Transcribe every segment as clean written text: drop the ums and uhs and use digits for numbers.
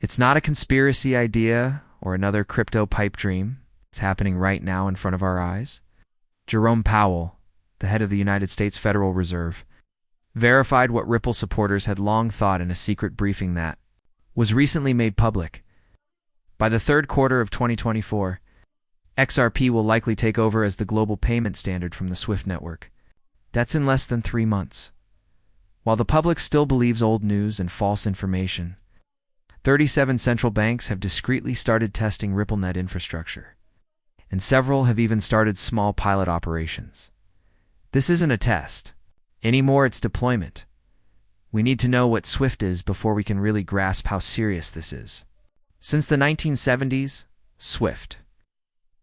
It's not a conspiracy idea or another crypto pipe dream. It's happening right now in front of our eyes. Jerome Powell, the head of the United States Federal Reserve, verified what Ripple supporters had long thought in a secret briefing that was recently made public. By the third quarter of 2024, XRP will likely take over as the global payment standard from the SWIFT network. That's in less than 3 months. While the public still believes old news and false information, 37 central banks have discreetly started testing RippleNet infrastructure, and several have even started small pilot operations. This isn't a test. Anymore, it's deployment. We need to know what SWIFT is before we can really grasp how serious this is. Since the 1970s, SWIFT,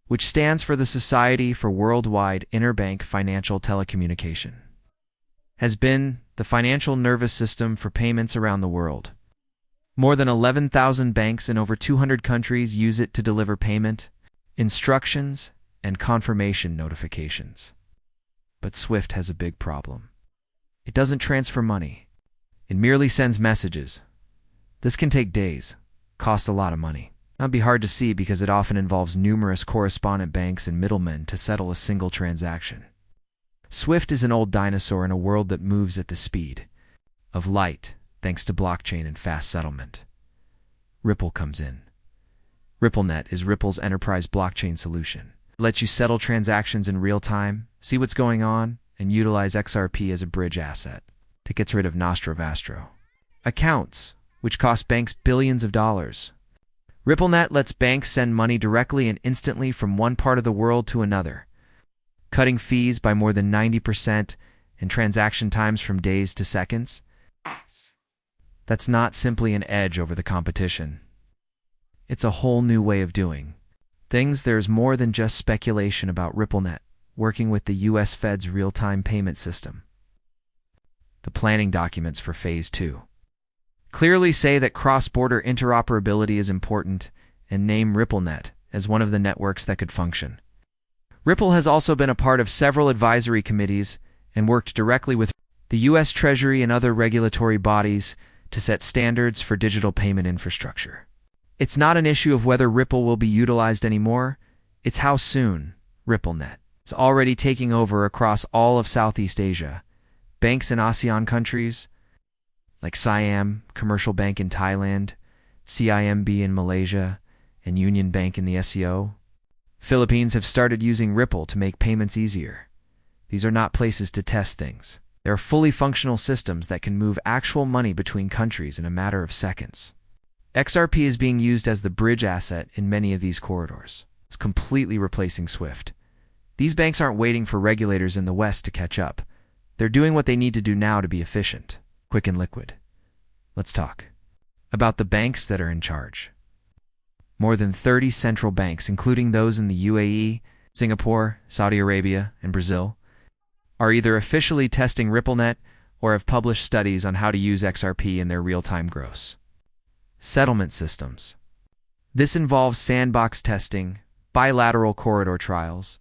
which stands for the Society for Worldwide Interbank Financial Telecommunication, has been the financial nervous system for payments around the world. More than 11,000 banks in over 200 countries use it to deliver payment, instructions, and confirmation notifications. But SWIFT has a big problem. It doesn't transfer money. It merely sends messages. This can take days, cost a lot of money. That'd be hard to see because it often involves numerous correspondent banks and middlemen to settle a single transaction. SWIFT is an old dinosaur in a world that moves at the speed of light thanks to blockchain and fast settlement. Ripple comes in. RippleNet is Ripple's enterprise blockchain solution. It lets you settle transactions in real time, see what's going on, and utilize XRP as a bridge asset. It gets rid of nostro accounts, which cost banks billions of dollars. RippleNet lets banks send money directly and instantly from one part of the world to another, cutting fees by more than 90% and transaction times from days to seconds. That's not simply an edge over the competition. It's a whole new way of doing things. There's more than just speculation about RippleNet working with the US Fed's real-time payment system. The planning documents for Phase 2 clearly say that cross-border interoperability is important and name RippleNet as one of the networks that could function. Ripple has also been a part of several advisory committees and worked directly with the U.S. Treasury and other regulatory bodies to set standards for digital payment infrastructure. It's not an issue of whether Ripple will be utilized anymore, it's how soon. RippleNet is already taking over across all of Southeast Asia. Banks in ASEAN countries, like Siam Commercial Bank in Thailand, CIMB in Malaysia, and Union Bank in the SEO, Philippines, have started using Ripple to make payments easier. These are not places to test things. They are fully functional systems that can move actual money between countries in a matter of seconds. XRP is being used as the bridge asset in many of these corridors. It's completely replacing SWIFT. These banks aren't waiting for regulators in the West to catch up. They're doing what they need to do now to be efficient, quick, and liquid. Let's talk about the banks that are in charge. More than 30 central banks, including those in the UAE, Singapore, Saudi Arabia, and Brazil, are either officially testing RippleNet or have published studies on how to use XRP in their real-time gross settlement systems. This involves sandbox testing, bilateral corridor trials,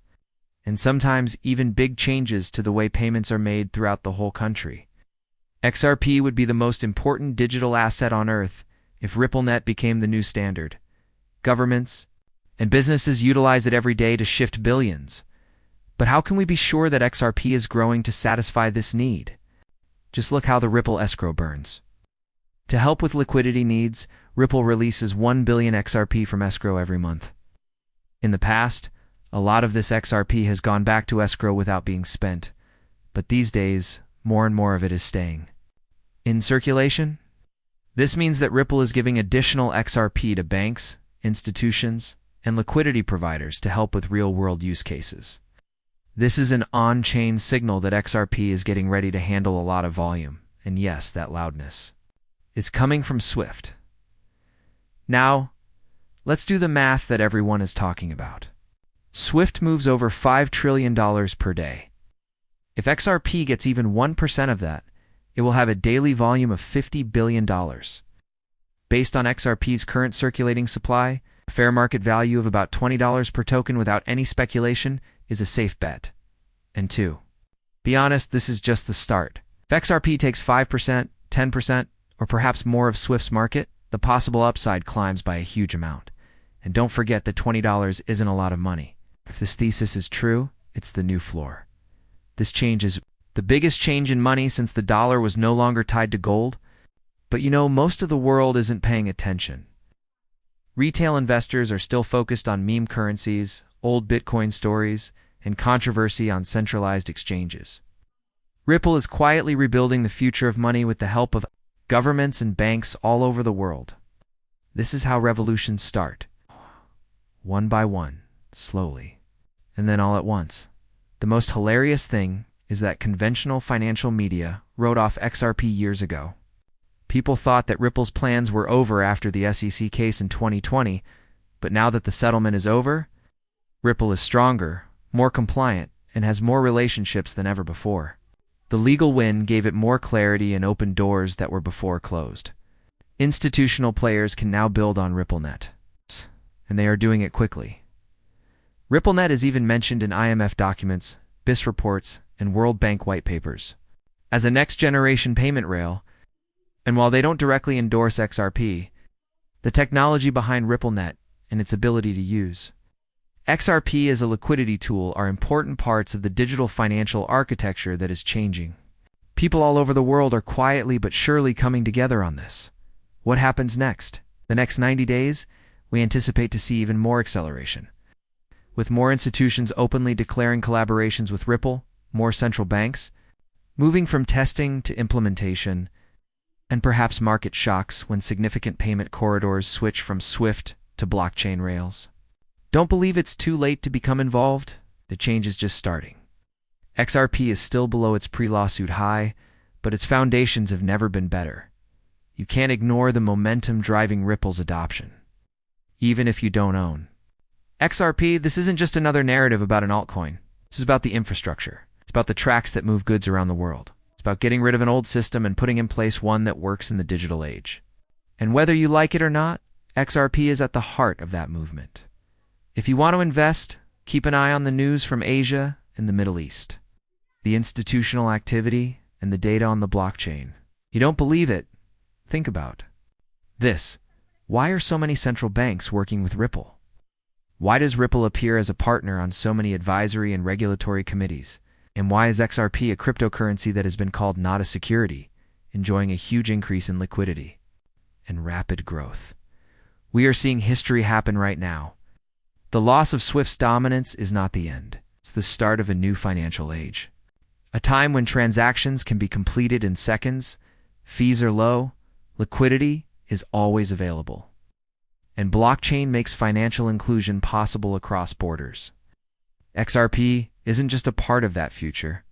and sometimes even big changes to the way payments are made throughout the whole country. XRP would be the most important digital asset on Earth if RippleNet became the new standard. Governments and businesses utilize it every day to shift billions. But how can we be sure that XRP is growing to satisfy this need? Just look how the Ripple escrow burns. To help with liquidity needs, Ripple releases 1 billion XRP from escrow every month. In the past, a lot of this XRP has gone back to escrow without being spent, but these days, more and more of it is staying in circulation. This means that Ripple is giving additional XRP to banks, institutions, and liquidity providers to help with real-world use cases. This is an on-chain signal that XRP is getting ready to handle a lot of volume, and yes, that loudness is coming from SWIFT. Now, let's do the math that everyone is talking about. SWIFT moves over $5 trillion per day. If XRP gets even 1% of that, it will have a daily volume of $50 billion. Based on XRP's current circulating supply, a fair market value of about $20 per token without any speculation is a safe bet. And 2. Be honest, this is just the start. If XRP takes 5%, 10%, or perhaps more of SWIFT's market, the possible upside climbs by a huge amount. And don't forget that $20 isn't a lot of money. If this thesis is true, it's the new floor. This change is the biggest change in money since the dollar was no longer tied to gold. But most of the world isn't paying attention. Retail investors are still focused on meme currencies, old Bitcoin stories, and controversy on centralized exchanges. Ripple is quietly rebuilding the future of money with the help of governments and banks all over the world. This is how revolutions start. One by one, slowly, and then all at once. The most hilarious thing is that conventional financial media wrote off XRP years ago. People thought that Ripple's plans were over after the SEC case in 2020, but now that the settlement is over, Ripple is stronger, more compliant, and has more relationships than ever before. The legal win gave it more clarity and opened doors that were before closed. Institutional players can now build on RippleNet, and they are doing it quickly. RippleNet is even mentioned in IMF documents, BIS reports, and World Bank white papers as a next-generation payment rail. And while they don't directly endorse XRP, the technology behind RippleNet and its ability to use XRP as a liquidity tool are important parts of the digital financial architecture that is changing. People all over the world are quietly but surely coming together on this. What happens next? The next 90 days, we anticipate to see even more acceleration. With more institutions openly declaring collaborations with Ripple, more central banks, moving from testing to implementation, and perhaps market shocks when significant payment corridors switch from SWIFT to blockchain rails. Don't believe it's too late to become involved. The change is just starting. XRP is still below its pre-lawsuit high, but its foundations have never been better. You can't ignore the momentum driving Ripple's adoption, even if you don't own XRP. This isn't just another narrative about an altcoin. This is about the infrastructure. It's about the tracks that move goods around the world. It's about getting rid of an old system and putting in place one that works in the digital age. And whether you like it or not, XRP is at the heart of that movement. If you want to invest, keep an eye on the news from Asia and the Middle East, the institutional activity, and the data on the blockchain. You don't believe it? Think about this. Why are so many central banks working with Ripple? Why does Ripple appear as a partner on so many advisory and regulatory committees? And why is XRP a cryptocurrency that has been called not a security, enjoying a huge increase in liquidity and rapid growth? We are seeing history happen right now. The loss of SWIFT's dominance is not the end. It's the start of a new financial age. A time when transactions can be completed in seconds, fees are low, liquidity is always available. And blockchain makes financial inclusion possible across borders. XRP isn't just a part of that future.